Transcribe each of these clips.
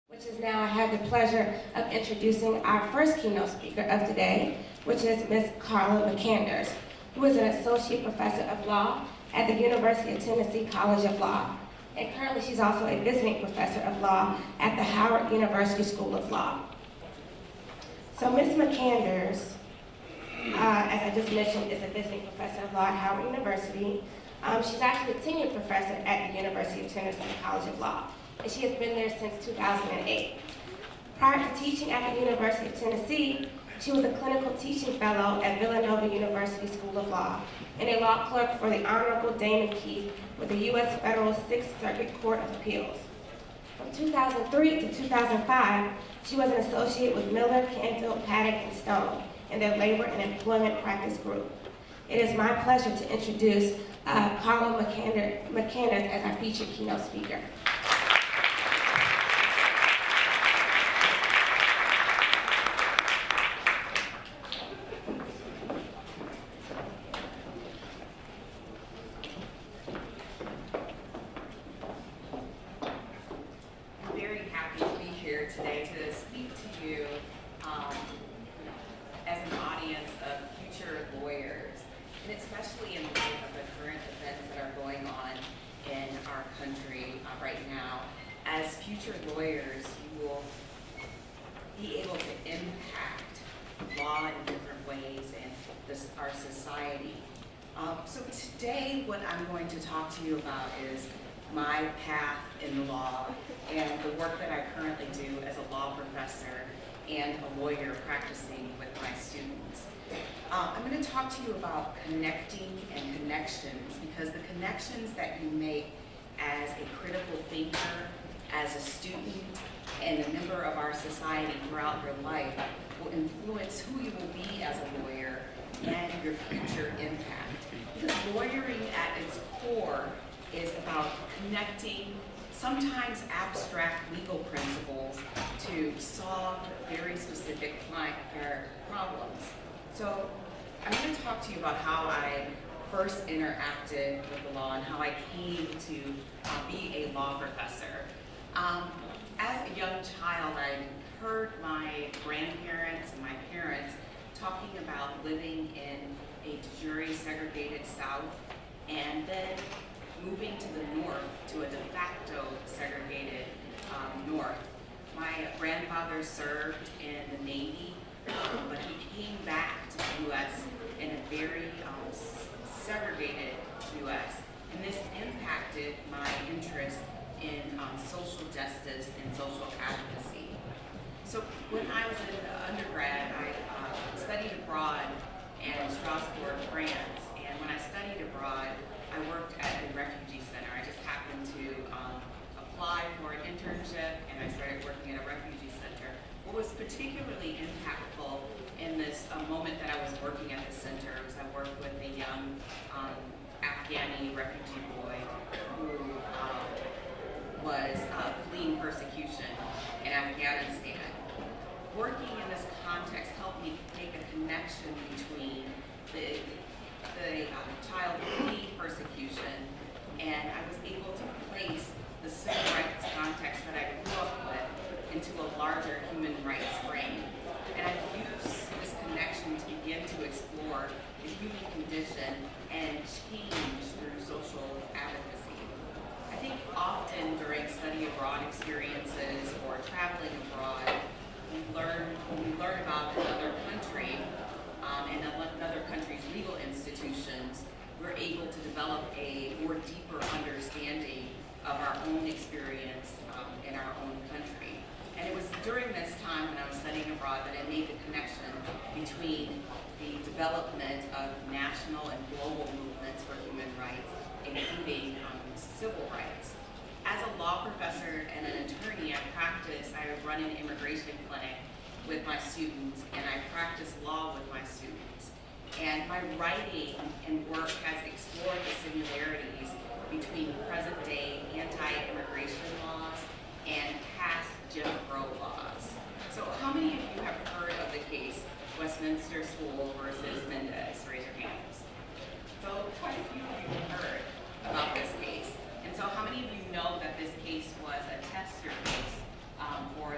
Which is now I have the pleasure of introducing our first keynote speaker of today, which is Ms. Karla McKanders, who is an associate professor of law at the University of Tennessee College of Law. And currently she's also a visiting professor of law at the Howard University School of Law. So Ms. McKanders, as I just mentioned, is a visiting professor of law at Howard University. She's actually a tenured professor at the University of Tennessee College of Law, and she has been there since 2008. Prior to teaching at the University of Tennessee, she was a clinical teaching fellow at Villanova University School of Law and a law clerk for the Honorable Damon Keith with the U.S. Federal Sixth Circuit Court of Appeals. From 2003 to 2005, she was an associate with Miller, Canfield, Paddock, and Stone in their labor and employment practice group. It is my pleasure to introduce Karla McKanders as our featured keynote speaker. Today to speak to you as an audience of future lawyers, and especially in light of the current events that are going on in our country right now. As future lawyers, you will be able to impact law in different ways in our society. So today what I'm going to talk to you about is my path in law and the work that I currently do as a law professor and a lawyer practicing with my students. I'm going to talk to you about connecting and connections, because the connections that you make as a critical thinker, as a student, and a member of our society throughout your life will influence who you will be as a lawyer and your future impact. Because lawyering at its core is about connecting sometimes abstract legal principles to solve very specific problems. So I'm going to talk to you about how I first interacted with the law and how I came to be a law professor. As a young child, I heard my grandparents and my parents talking about living in a de jure segregated South and then moving to the north, to a de facto segregated north. My grandfather served in the Navy, but he came back to the U.S. in a very segregated U.S. And this impacted my interest in social justice and social advocacy. So when I was in undergrad, I studied abroad in Strasbourg, France. And when I studied abroad, I worked at a refugee center. I just happened to apply for an internship, and I started working at a refugee center. What was particularly impactful in this moment that I was working at the center was I worked with a young Afghani refugee boy who was fleeing persecution in Afghanistan. Working in this context helped me make a connection between the child fleeing persecution, and I was able to place the civil rights context that I grew up with into a larger human rights frame. And I used this connection to begin to explore the human condition and change through social advocacy. I think often during study abroad experiences or traveling abroad, when we learn about another country and another country's legal institutions, we're able to develop a more deeper understanding of our own experience in our own country. And it was during this time when I was studying abroad that I made the connection between the development of national and global movements for human rights, including civil rights. As a law professor and an attorney, I run an immigration clinic with my students, and I practice law with my students. And my writing and work has explored the similarities between present-day anti-immigration laws and past Jim Crow laws. So how many of you have heard of the case Westminster School versus Mendez? Raise your hands. So quite a few of you have heard about this case. And so how many of you know that this case was a tester case for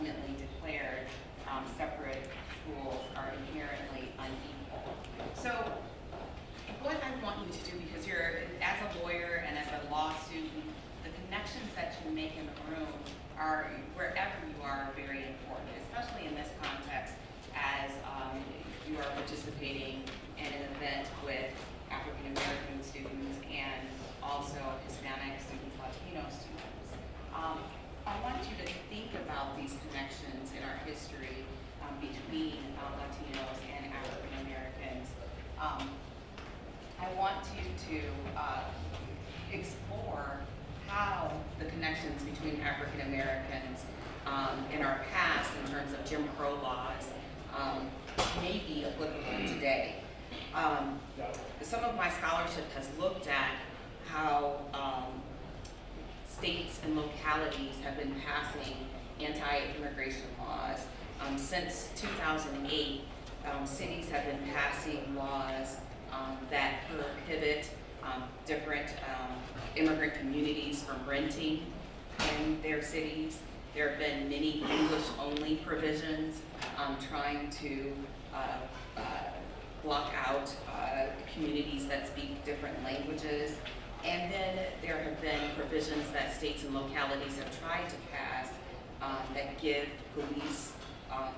ultimately declared separate schools are inherently unequal. So what I want you to do, because you're, as a lawyer and as a law student, the connections that you make in the room are, wherever you are, very important, especially in this context as you are participating in an event with African American students and also Hispanic students, Latino students. I want you to think about these connections in our history between Latinos and African Americans. I want you to explore how the connections between African Americans in our past, in terms of Jim Crow laws, may be applicable today. Some of my scholarship has looked at how states and localities have been passing anti-immigration laws. Since 2008, cities have been passing laws that prohibit different immigrant communities from renting in their cities. There have been many English-only provisions trying to block out communities that speak different languages. And then there have been provisions that states and localities have tried to pass that give police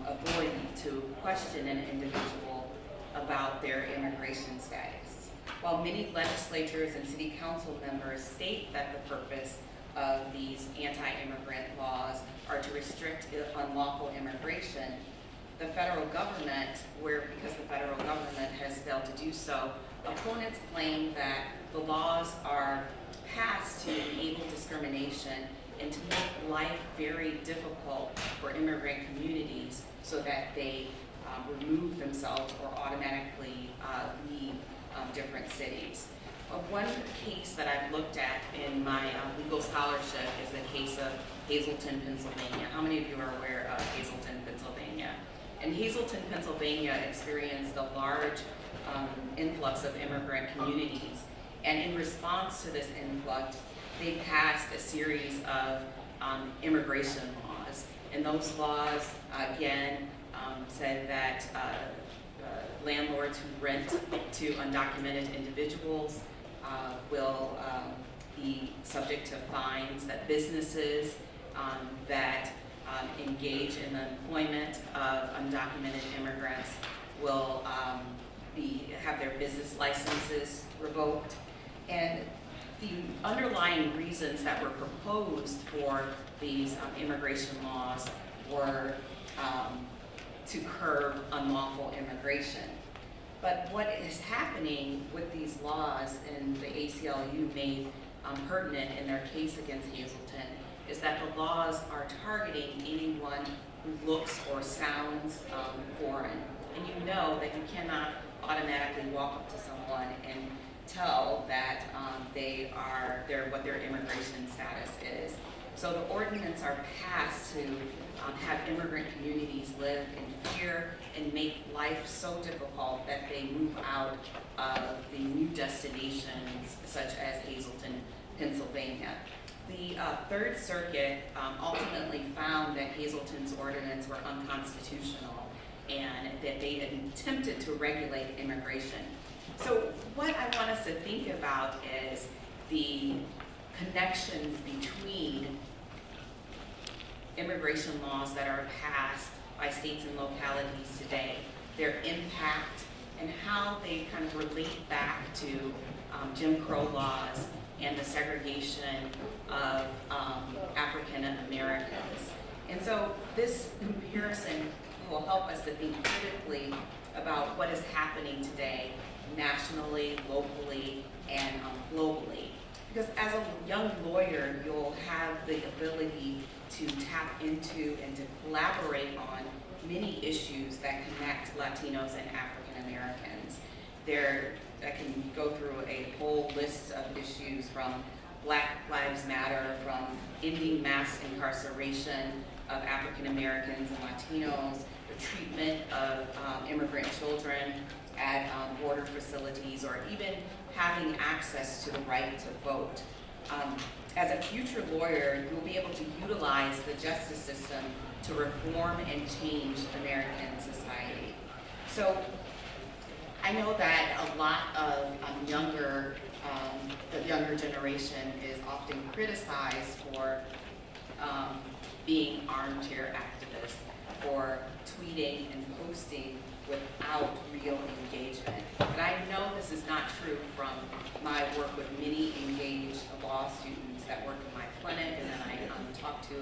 authority to question an individual about their immigration status. While many legislatures and city council members state that the purpose of these anti-immigrant laws are to restrict unlawful immigration, the federal government, because the federal government has failed to do so, opponents claim that the laws are passed to enable discrimination and to make life very difficult for immigrant communities so that they remove themselves or automatically leave different cities. One case that I've looked at in my legal scholarship is the case of Hazleton, Pennsylvania. How many of you are aware of Hazleton, Pennsylvania? And Hazleton, Pennsylvania experienced a large influx of immigrant communities. And in response to this influx, they passed a series of immigration laws. And those laws, again, said that landlords who rent to undocumented individuals will be subject to fines, that businesses that engage in the employment of undocumented immigrants will have their business licenses revoked. And the underlying reasons that were proposed for these immigration laws were to curb unlawful immigration. But what is happening with these laws, and the ACLU made pertinent in their case against Hazleton, is that the laws are targeting anyone who looks or sounds foreign. And you know that you cannot automatically walk up to someone and tell that what their immigration status is. So the ordinance are passed to have immigrant communities live in fear and make life so difficult that they move out of the new destinations such as Hazleton, Pennsylvania. The Third Circuit ultimately found that Hazleton's ordinance were unconstitutional and that they had attempted to regulate immigration. So what I want us to think about is the connections between immigration laws that are passed by states and localities today, their impact, and how they kind of relate back to Jim Crow laws and the segregation of African Americans. And so this comparison will help us to think critically about what is happening today nationally, locally, and globally. Because as a young lawyer, you'll have the ability to tap into and to collaborate on many issues that connect Latinos and African Americans. I can go through a whole list of issues from Black Lives Matter, from ending mass incarceration of African Americans and Latinos, the treatment of immigrant children at border facilities, or even having access to the right to vote. as a future lawyer, you'll be able to utilize the justice system to reform and change American society. So I know that a lot of the younger generation is often criticized for being armchair activists or tweeting and posting without real engagement. But I know this is not true from my work with many engaged law students that work in my clinic and that I talk to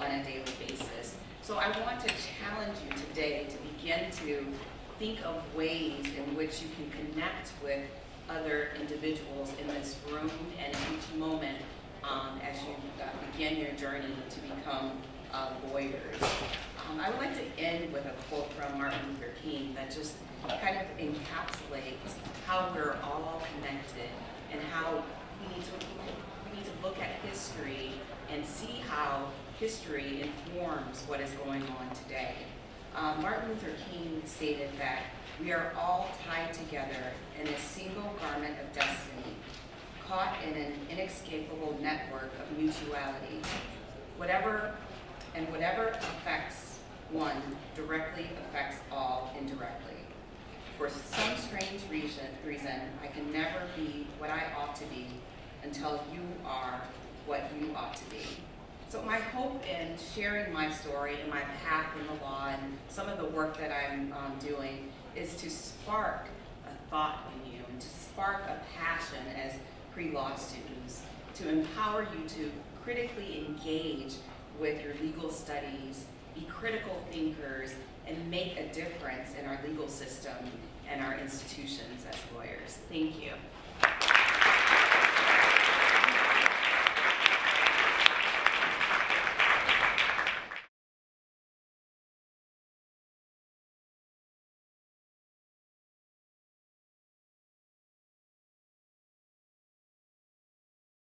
on a daily basis. So I want to challenge you today to begin to think of ways in which you can connect with other individuals in this room and in each moment as you begin your journey to become lawyers. I would like to end with a quote from Martin Luther King that just kind of encapsulates how we're all connected and how we need to look at history and see how history informs what is going on today. Martin Luther King stated that we are all tied together in a single garment of destiny, caught in an inescapable network of mutuality. Whatever affects one directly affects all indirectly. For some strange reason, I can never be what I ought to be until you are what you ought to be. So my hope in sharing my story and my path in the law and some of the work that I'm doing is to spark a thought in you and to spark a passion as pre-law students, to empower you to critically engage with your legal studies, be critical thinkers, and make a difference in our legal system and our institutions as lawyers. Thank you.